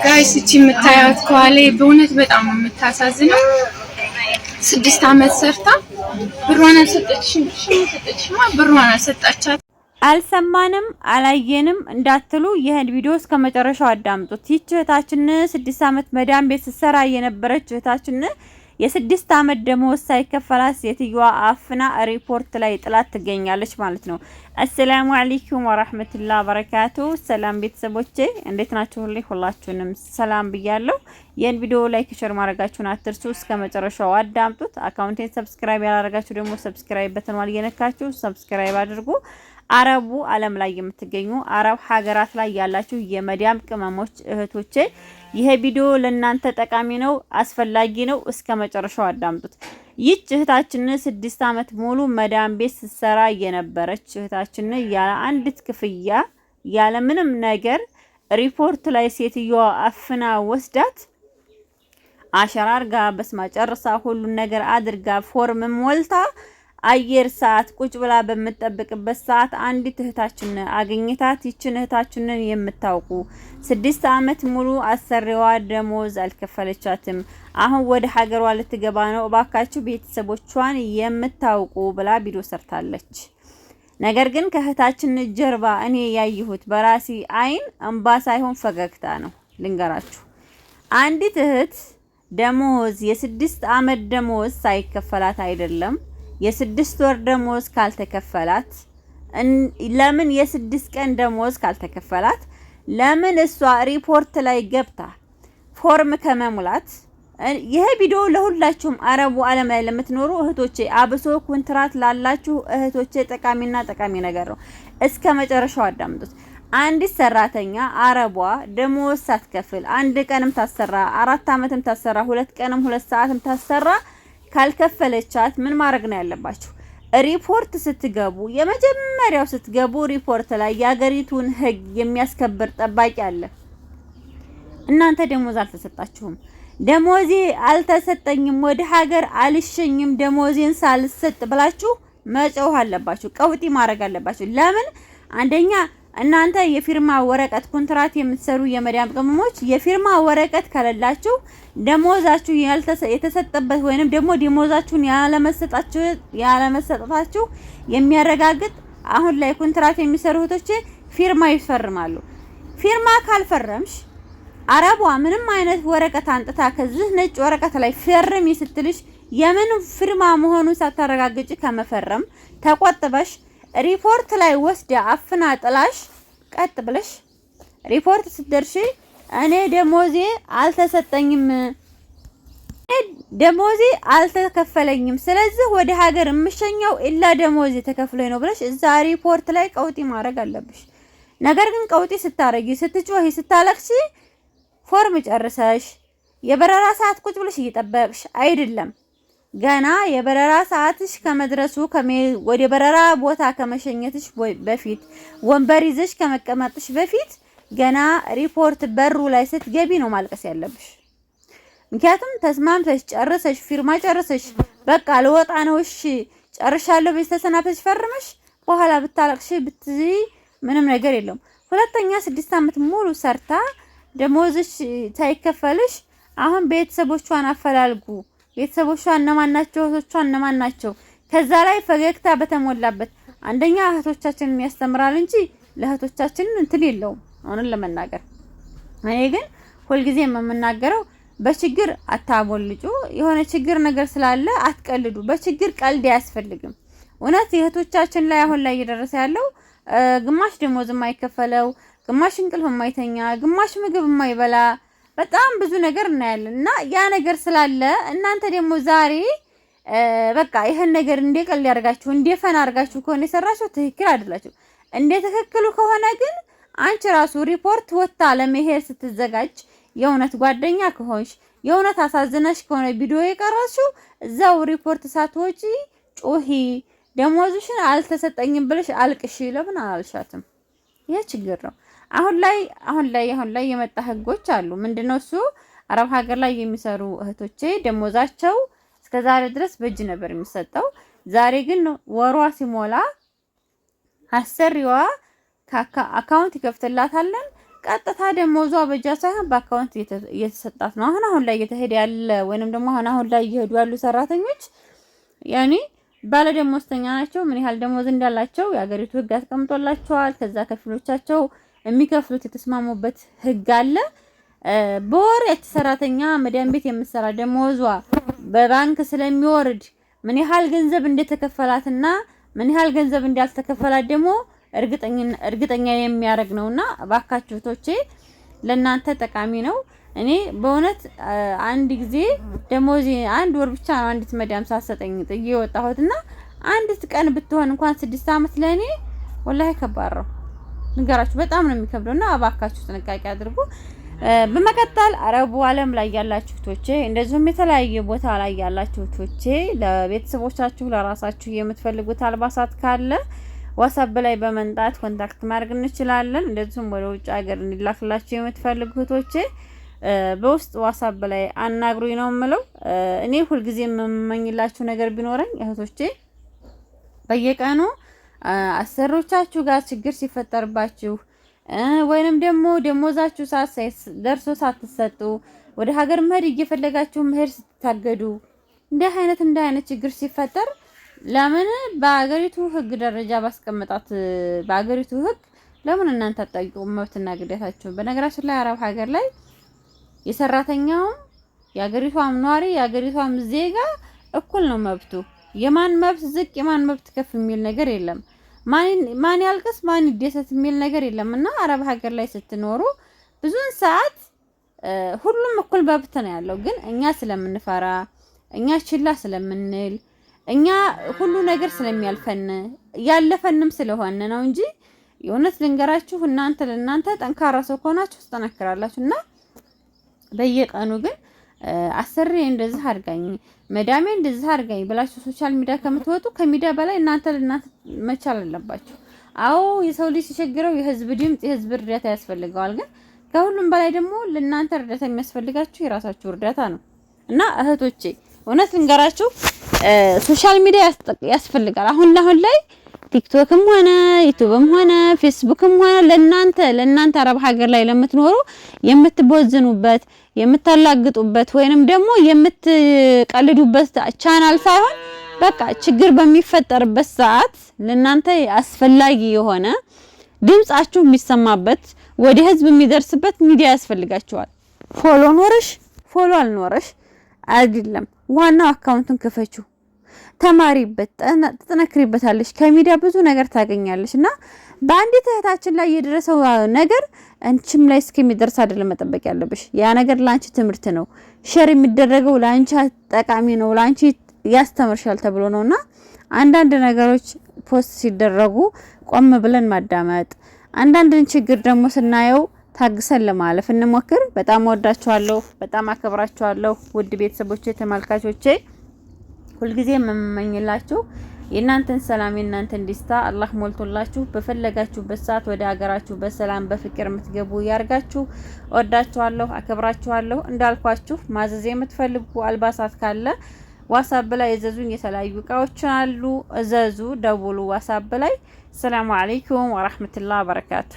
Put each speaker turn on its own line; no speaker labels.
ጋይስ እቺ የምታዩት ከኋላ በእውነት በጣም ነው የምታሳዝነው። 6 አመት ሰርታ ብሯን ሰጠችማ ብሯን ሰጣቻት።
አልሰማንም አላየንም እንዳትሉ ይሄን ቪዲዮ እስከመጨረሻው አዳምጡት። ይህች እህታችን 6 አመት መዳም ቤት ስትሰራ የነበረች እህታችን የ6 አመት ደሞዝ ሳይከፈላት ሴትዮዋ አፍና ሪፖርት ላይ ጥላት ትገኛለች ማለት ነው። አሰላሙ አለይኩም ወራህመቱላሂ ወበረካቱ። ሰላም ቤተሰቦቼ እንዴት ናችሁ? ሁላችሁንም ሰላም ብያለሁ። ይሄን ቪዲዮ ላይክ ሼር ማድረጋችሁን አትርሱ። እስከመጨረሻው አዳምጡት። አካውንቴን ሰብስክራይብ ያላደረጋችሁ ደግሞ ሰብስክራይብ በተንዋል እየነካችሁ ሰብስክራይብ አድርጉ። አረቡ ዓለም ላይ የምትገኙ አረብ ሀገራት ላይ ያላችሁ የመዳም ቅመሞች እህቶቼ ይሄ ቪዲዮ ለእናንተ ጠቃሚ ነው፣ አስፈላጊ ነው። እስከመጨረሻው አዳምጡት። ይህች እህታችን 6 አመት ሙሉ መዳም ቤት ስትሰራ የነበረች እህታችን ያለ አንዲት ክፍያ ያለ ምንም ነገር ሪፖርት ላይ ሴትዮዋ አፍና ወስዳት አሸራ አርጋ በስማ ጨርሳ ሁሉን ነገር አድርጋ ፎርም ሞልታ አየር ሰዓት ቁጭ ብላ በመጠበቅበት ሰዓት አንዲት እህታችን አገኘታት። ይችን እህታችንን የምታውቁ 6 አመት ሙሉ አሰሪዋ ደሞዝ አልከፈለቻትም። አሁን ወደ ሀገሯ ልትገባ ነው፣ እባካችሁ ቤተሰቦቿን የምታውቁ ብላ ቪዲዮ ሰርታለች። ነገር ግን ከእህታችን ጀርባ እኔ ያየሁት በራሲ አይን እንባ ሳይሆን ፈገግታ ነው። ልንገራችሁ፣ አንዲት እህት ደሞዝ የ6 አመት ደሞዝ ሳይከፈላት አይደለም የ6 ወር ደሞዝ ካልተከፈላት፣ ለምን የ6 ቀን ደሞዝ ካልተከፈላት፣ ለምን እሷ ሪፖርት ላይ ገብታ ፎርም ከመሙላት። ይሄ ቪዲዮ ለሁላችሁም አረቡ ዓለም ላይ ለምትኖሩ እህቶቼ አብሶ ኮንትራት ላላችሁ እህቶቼ ጠቃሚና ጠቃሚ ነገር ነው። እስከ መጨረሻው አዳምጡት። አንዲት ሰራተኛ አረቧ ደሞዝ ሳትከፍል 1 ቀንም ታሰራ 4 አመትም ታሰራ 2 ቀንም 2 ሰዓትም ታሰራ ካልከፈለቻት ምን ማድረግ ነው ያለባችሁ? ሪፖርት ስትገቡ የመጀመሪያው ስትገቡ ሪፖርት ላይ የሀገሪቱን ህግ የሚያስከብር ጠባቂ አለ። እናንተ ደሞዝ አልተሰጣችሁም፣ ደሞዜ አልተሰጠኝም፣ ወደ ሀገር አልሸኝም፣ ደሞዜን ሳልሰጥ ብላችሁ መጮህ አለባችሁ። ቀውጢ ማድረግ አለባችሁ። ለምን? አንደኛ እናንተ የፊርማ ወረቀት ኮንትራት የምትሰሩ የመዳም ቅመሞች የፊርማ ወረቀት ከሌላችሁ ደሞዛችሁ የተሰጠበት ወይንም ደግሞ ደሞዛችሁን ያለመሰጣችሁ የሚያረጋግጥ አሁን ላይ ኮንትራት የሚሰሩ እህቶች ፊርማ ይፈርማሉ። ፊርማ ካልፈረምሽ አረቧ ምንም አይነት ወረቀት አንጥታ ከዚህ ነጭ ወረቀት ላይ ፈርሚ ስትልሽ የምን ፊርማ መሆኑን ሳታረጋግጪ ከመፈረም ተቆጥበሽ ሪፖርት ላይ ወስደ አፍና ጥላሽ ቀጥ ብለሽ ሪፖርት ስትደርሺ እኔ ደሞዜ አልተሰጠኝም፣ ደሞዜ አልተከፈለኝም፣ ስለዚህ ወደ ሀገር የምሸኘው ኢላ ደሞዜ ተከፍሎኝ ነው ብለሽ እዛ ሪፖርት ላይ ቀውጢ ማድረግ አለብሽ። ነገር ግን ቀውጢ ስታረጊ፣ ስትጮሂ፣ ስታለቅሲ ፎርም ጨርሰሽ የበረራ ሰዓት ቁጭ ብለሽ እየጠበቅሽ አይደለም። ገና የበረራ ሰዓትሽ ከመድረሱ ወደ በረራ ቦታ ከመሸኘትሽ በፊት ወንበር ይዘሽ ከመቀመጥሽ በፊት ገና ሪፖርት በሩ ላይ ስትገቢ ነው ማልቀስ ያለብሽ። ምክንያቱም ተስማምተሽ ጨርሰሽ ፊርማ ጨርሰሽ በቃ ልወጣ ነው እሺ ጨርሻለሁ ብለሽ ተሰናብተሽ ፈርመሽ በኋላ ብታለቅሽ ብትይ ምንም ነገር የለውም። ሁለተኛ 6 አመት ሙሉ ሰርታ ደሞዝሽ ሳይከፈልሽ አሁን ቤተሰቦቿን አፈላልጉ። ቤተሰቦቿ እነማን ናቸው? እህቶቿ እነማን ናቸው? ከዛ ላይ ፈገግታ በተሞላበት አንደኛ እህቶቻችንን ያስተምራል እንጂ ለእህቶቻችን እንትን የለውም። አሁን ለመናገር እኔ ግን ሁልጊዜ የምናገረው በችግር አታቦልጩ። የሆነ ችግር ነገር ስላለ አትቀልዱ። በችግር ቀልድ አያስፈልግም። እውነት እህቶቻችን ላይ አሁን ላይ እየደረሰ ያለው ግማሽ ደሞዝ የማይከፈለው፣ ግማሽ እንቅልፍ የማይተኛ፣ ግማሽ ምግብ የማይበላ በጣም ብዙ ነገር እናያለን። እና ያ ነገር ስላለ እናንተ ደግሞ ዛሬ በቃ ይሄን ነገር እንደቀል ያርጋችሁ እንደፈና አርጋችሁ ከሆነ የሰራችሁ ትክክል አይደላችሁ። እንደ ትክክሉ ከሆነ ግን አንቺ ራሱ ሪፖርት ወጣ ለመሄድ ስትዘጋጅ የእውነት ጓደኛ ከሆንሽ የእውነት አሳዝነሽ ከሆነ ቪዲዮ የቀረጽሽው እዛው ሪፖርት ሳትወጪ ጮሂ፣ ደሞዝሽን አልተሰጠኝም ብለሽ አልቅሽ። ለምን አላልሻትም? ይሄ ችግር ነው። አሁን ላይ የመጣ ህጎች አሉ። ምንድነው እሱ? አረብ ሀገር ላይ የሚሰሩ እህቶቼ ደሞዛቸው እስከዛሬ ድረስ በእጅ ነበር የሚሰጠው። ዛሬ ግን ወሯ ሲሞላ አሰሪዋ አካውንት ይከፍትላታል። ቀጥታ ደሞዟ በእጇ ሳይሆን በአካውንት እየተሰጣት ነው። አሁን ላይ እየተሄደ ያለ ወይንም ደግሞ አሁን ላይ እየሄዱ ያሉ ሰራተኞች ያኔ ባለ ደሞዝተኛ ናቸው። ምን ያህል ደሞዝ እንዳላቸው የሀገሪቱ ህግ አስቀምጦላቸዋል። ከዛ ከፊሎቻቸው የሚከፍሉት የተስማሙበት ህግ አለ። በወር ሰራተኛ መዳም ቤት የምትሰራ ደሞዟ በባንክ ስለሚወርድ ምን ያህል ገንዘብ እንደተከፈላትና ምን ያህል ገንዘብ እንዳልተከፈላት ደግሞ እርግጠኛ የሚያደርግ ነውና እባካችሁ እህቶቼ ለእናንተ ጠቃሚ ነው። እኔ በእውነት አንድ ጊዜ ደሞዜ አንድ ወር ብቻ ነው አንዲት መዳም ሳሰጠኝ ጥዬ ወጣሁትና አንዲት ቀን ብትሆን እንኳን 6 አመት ለኔ ወላሂ ከባድ ነው ንገራችሁ፣ በጣም ነው የሚከብደውና እባካችሁ ጥንቃቄ አድርጉ። በመቀጠል አረቡ ዓለም ላይ ያላችሁ እህቶቼ እንደዚሁም የተለያየ ቦታ ላይ ያላችሁ እህቶቼ ለቤተሰቦቻችሁ ለራሳችሁ የምትፈልጉት አልባሳት ካለ ዋትስአፕ ላይ በመንጣት ኮንታክት ማድረግ እንችላለን። እንደዚሁም ወደ ውጭ ሀገር እንዲላክላችሁ የምትፈልጉ እህቶቼ በውስጥ ዋትስአፕ ላይ አናግሩኝ ነው የምለው። እኔ ሁልጊዜ የምመኝላችሁ ነገር ቢኖረኝ እህቶቼ በየቀኑ አሰሮቻችሁ ጋር ችግር ሲፈጠርባችሁ ወይንም ደግሞ ደሞዛችሁ ደርሶ ሳትሰጡ ወደ ሀገር መሄድ እየፈለጋችሁ መሄድ ስትታገዱ እንደ አይነት ችግር ሲፈጠር ለምን በአገሪቱ ህግ ደረጃ ባስቀመጣት በአገሪቱ ህግ ለምን እናንተ አጣቂው መብትና ግዴታችሁ? በነገራችን ላይ አረብ ሀገር ላይ የሰራተኛውም የአገሪቷም ኗሪ የአገሪቷም ዜጋ እኩል ነው መብቱ። የማን መብት ዝቅ የማን መብት ከፍ የሚል ነገር የለም። ማን ያልቅስ ማን ይደሰት የሚል ነገር የለምና አረብ ሀገር ላይ ስትኖሩ ብዙን ሰዓት ሁሉም እኩል መብት ነው ያለው። ግን እኛ ስለምንፈራ እኛ ችላ ስለምንል እኛ ሁሉ ነገር ስለሚያልፈን ያለፈንም ስለሆነ ነው እንጂ የእውነት ልንገራችሁ ለእናንተ ጠንካራ ሰው ከሆናችሁ ትጠነክራላችሁና በየቀኑ ግን አሰሪ እንደዚህ አድርጋኝ መዳሜ እንደዚህ አድርጋኝ ብላችሁ ሶሻል ሚዲያ ከምትወጡ ከሚዲያ በላይ እናንተ መቻል አለባችሁ። አዎ የሰው ልጅ ሲቸግረው የህዝብ ድምጽ የህዝብ እርዳታ ያስፈልገዋል። ግን ከሁሉም በላይ ደግሞ ለእናንተ እርዳታ የሚያስፈልጋችሁ የራሳችሁ እርዳታ ነው እና እህቶቼ እውነት ልንገራችሁ ሶሻል ሚዲያ ያስፈልጋል። አሁን ላይ ቲክቶክም ሆነ ዩቲዩብም ሆነ ፌስቡክም ሆነ ለእናንተ አረብ ሀገር ላይ ለምትኖሩ የምትቦዝኑበት የምታላግጡበት ወይንም ደግሞ የምትቀልዱበት ቻናል ሳይሆን በቃ ችግር በሚፈጠርበት ሰዓት ለእናንተ አስፈላጊ የሆነ ድምጻችሁ የሚሰማበት ወደ ህዝብ የሚደርስበት ሚዲያ ያስፈልጋችኋል። ፎሎ ኖርሽ ፎሎ አልኖርሽ አይደለም፣ ዋናው አካውንቱን ክፈቹ፣ ተማሪበት፣ ተጠነክሪበታለሽ፣ ከሚዲያ ብዙ ነገር ታገኛለሽ እና በአንዲት እህታችን ላይ የደረሰው ነገር አንቺም ላይ እስከሚደርስ አይደለም መጠበቅ ያለብሽ። ያ ነገር ላንቺ ትምህርት ነው፣ ሼር የሚደረገው ላንቺ ጠቃሚ ነው፣ ላንቺ ያስተምርሻል ተብሎ ነውና አንዳንድ ነገሮች ፖስት ሲደረጉ ቆም ብለን ማዳመጥ፣ አንዳንድ ችግር ደግሞ ስናየው ታግሰን ለማለፍ እንሞክር። በጣም ወዳችኋለሁ፣ በጣም አከብራችኋለሁ ውድ ቤተሰቦቼ ተመልካቾቼ። ሁልጊዜ የምመኝላችሁ የእናንተን ሰላም የእናንተን ደስታ አላህ ሞልቶላችሁ በፈለጋችሁበት ሰዓት ወደ ሀገራችሁ በሰላም በፍቅር የምትገቡ ያርጋችሁ። ወዳችኋለሁ፣ አከብራችኋለሁ። እንዳልኳችሁ ማዘዝ የምትፈልጉ አልባሳት ካለ ዋትስአፕ ላይ እዘዙኝ። የተለያዩ እቃዎች አሉ፣ እዘዙ፣ ደውሉ ዋትስአፕ ላይ። ሰላም አለይኩም ወራህመቱላሂ ወበረካቱ።